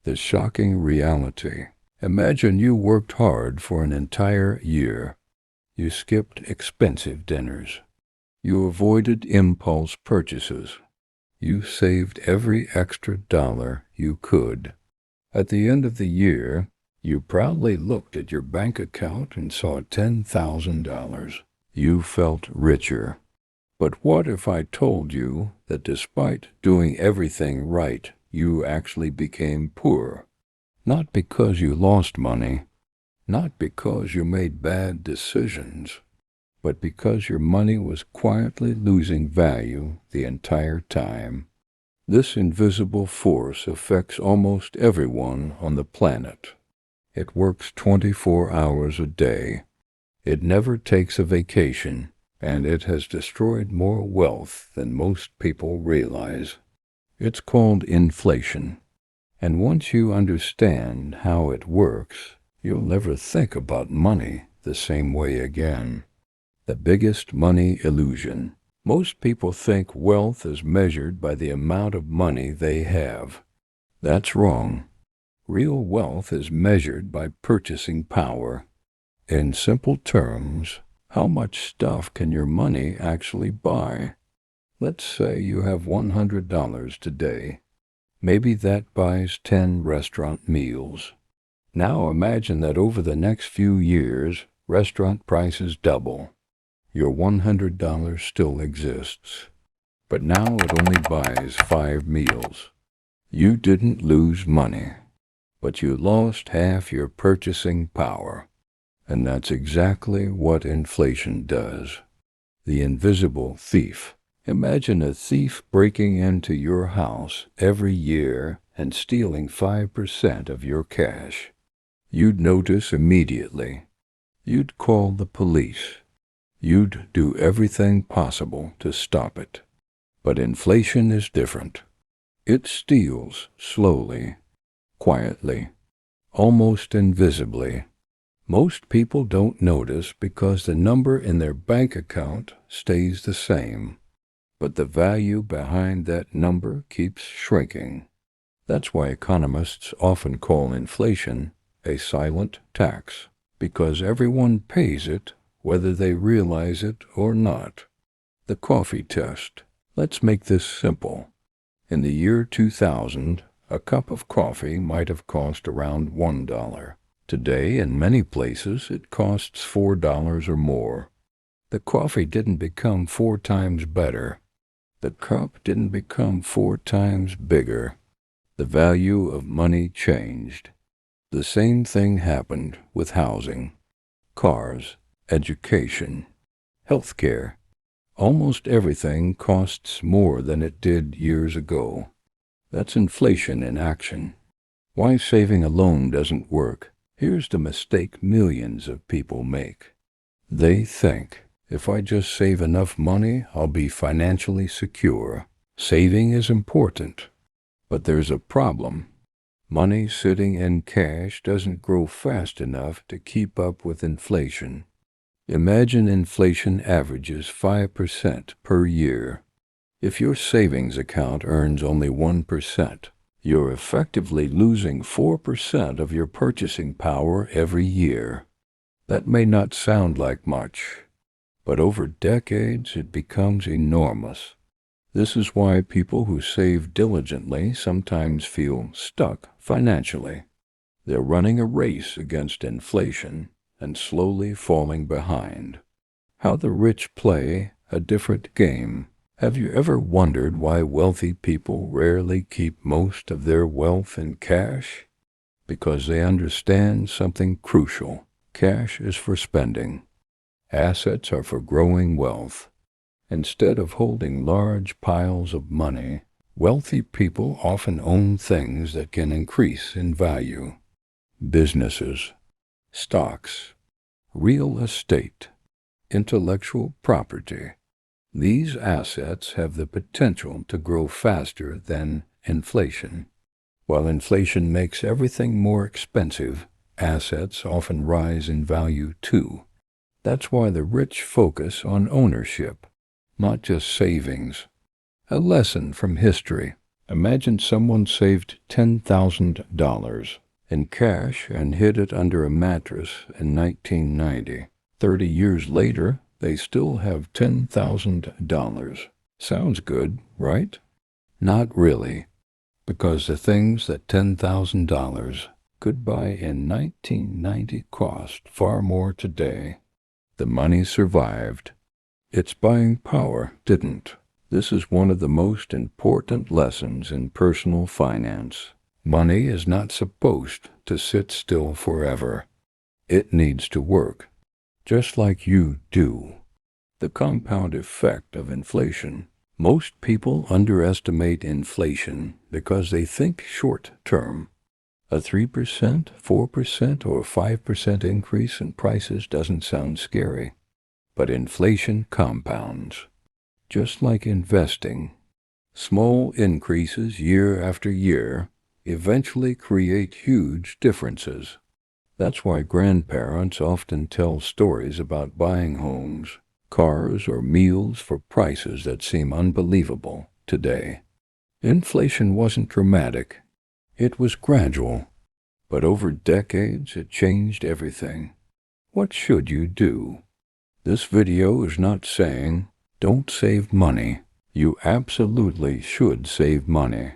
The shocking reality. Imagine you worked hard for an entire year. You skipped expensive dinners. You avoided impulse purchases. You saved every extra dollar you could. At the end of the year, you proudly looked at your bank account and saw $10,000. You felt richer. But what if I told you that despite doing everything right, you actually became poor? Not because you lost money, not because you made bad decisions, but because your money was quietly losing value the entire time. This invisible force affects almost everyone on the planet. It works 24 hours a day. It never takes a vacation, and it has destroyed more wealth than most people realize. It's called inflation. And once you understand how it works, you'll never think about money the same way again. The biggest money illusion. Most people think wealth is measured by the amount of money they have. That's wrong. Real wealth is measured by purchasing power. In simple terms, how much stuff can your money actually buy? Let's say you have $100 today. Maybe that buys 10 restaurant meals. Now imagine that over the next few years, restaurant prices double. Your $100 still exists, but now it only buys 5 meals. You didn't lose money, but you lost half your purchasing power. And that's exactly what inflation does. The invisible thief. Imagine a thief breaking into your house every year and stealing 5% of your cash. You'd notice immediately. You'd call the police. You'd do everything possible to stop it. But inflation is different. It steals slowly, quietly, almost invisibly. Most people don't notice because the number in their bank account stays the same, but the value behind that number keeps shrinking. That's why economists often call inflation a silent tax, because everyone pays it whether they realize it or not. The coffee test. Let's make this simple. In the year 2000, a cup of coffee might have cost around $1. Today, in many places, it costs $4 or more. The coffee didn't become 4 times better. The cup didn't become 4 times bigger. The value of money changed. The same thing happened with housing, cars, education, healthcare. Almost everything costs more than it did years ago. That's inflation in action. Why saving alone doesn't work? Here's the mistake millions of people make. They think, if I just save enough money, I'll be financially secure. Saving is important, but there's a problem. Money sitting in cash doesn't grow fast enough to keep up with inflation. Imagine inflation averages 5% per year. If your savings account earns only 1%, you're effectively losing 4% of your purchasing power every year. That may not sound like much, but over decades it becomes enormous. This is why people who save diligently sometimes feel stuck financially. They're running a race against inflation and slowly falling behind. How the rich play a different game. Have you ever wondered why wealthy people rarely keep most of their wealth in cash? Because they understand something crucial. Cash is for spending. Assets are for growing wealth. Instead of holding large piles of money, wealthy people often own things that can increase in value. Businesses, stocks, real estate, intellectual property. These assets have the potential to grow faster than inflation. While inflation makes everything more expensive, assets often rise in value too. That's why the rich focus on ownership, not just savings. A lesson from history. Imagine someone saved $10,000 in cash and hid it under a mattress in 1990. 30 years later, they still have $10,000. Sounds good, right? Not really, because the things that $10,000 could buy in 1990 cost far more today. The money survived. Its buying power didn't. This is one of the most important lessons in personal finance. Money is not supposed to sit still forever. It needs to work, just like you do. The compound effect of inflation. Most people underestimate inflation because they think short term. A 3%, 4%, or 5% increase in prices doesn't sound scary. But inflation compounds. Just like investing, small increases year after year eventually create huge differences. That's why grandparents often tell stories about buying homes, cars, or meals for prices that seem unbelievable today. Inflation wasn't dramatic. It was gradual. But over decades, it changed everything. What should you do? This video is not saying, don't save money. You absolutely should save money.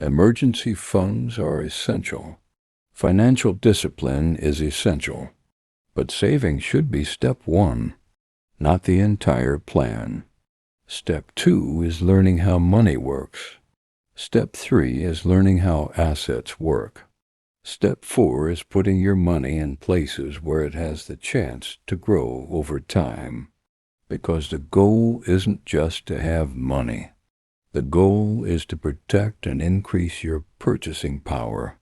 Emergency funds are essential. Financial discipline is essential. But saving should be step one, not the entire plan. Step 2 is learning how money works. Step 3 is learning how assets work. Step 4 is putting your money in places where it has the chance to grow over time. Because the goal isn't just to have money. The goal is to protect and increase your purchasing power.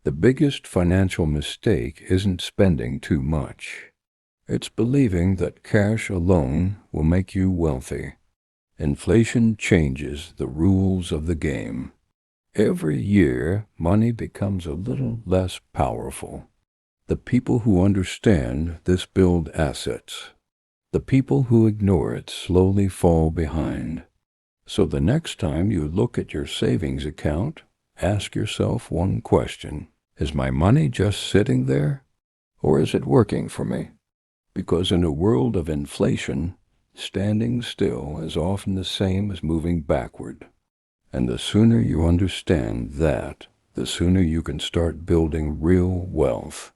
The biggest financial mistake isn't spending too much. It's believing that cash alone will make you wealthy. Inflation changes the rules of the game. Every year, money becomes a little less powerful. The people who understand this build assets. The people who ignore it slowly fall behind. So the next time you look at your savings account, ask yourself one question. Is my money just sitting there? Or is it working for me? Because in a world of inflation, standing still is often the same as moving backward. And the sooner you understand that, the sooner you can start building real wealth.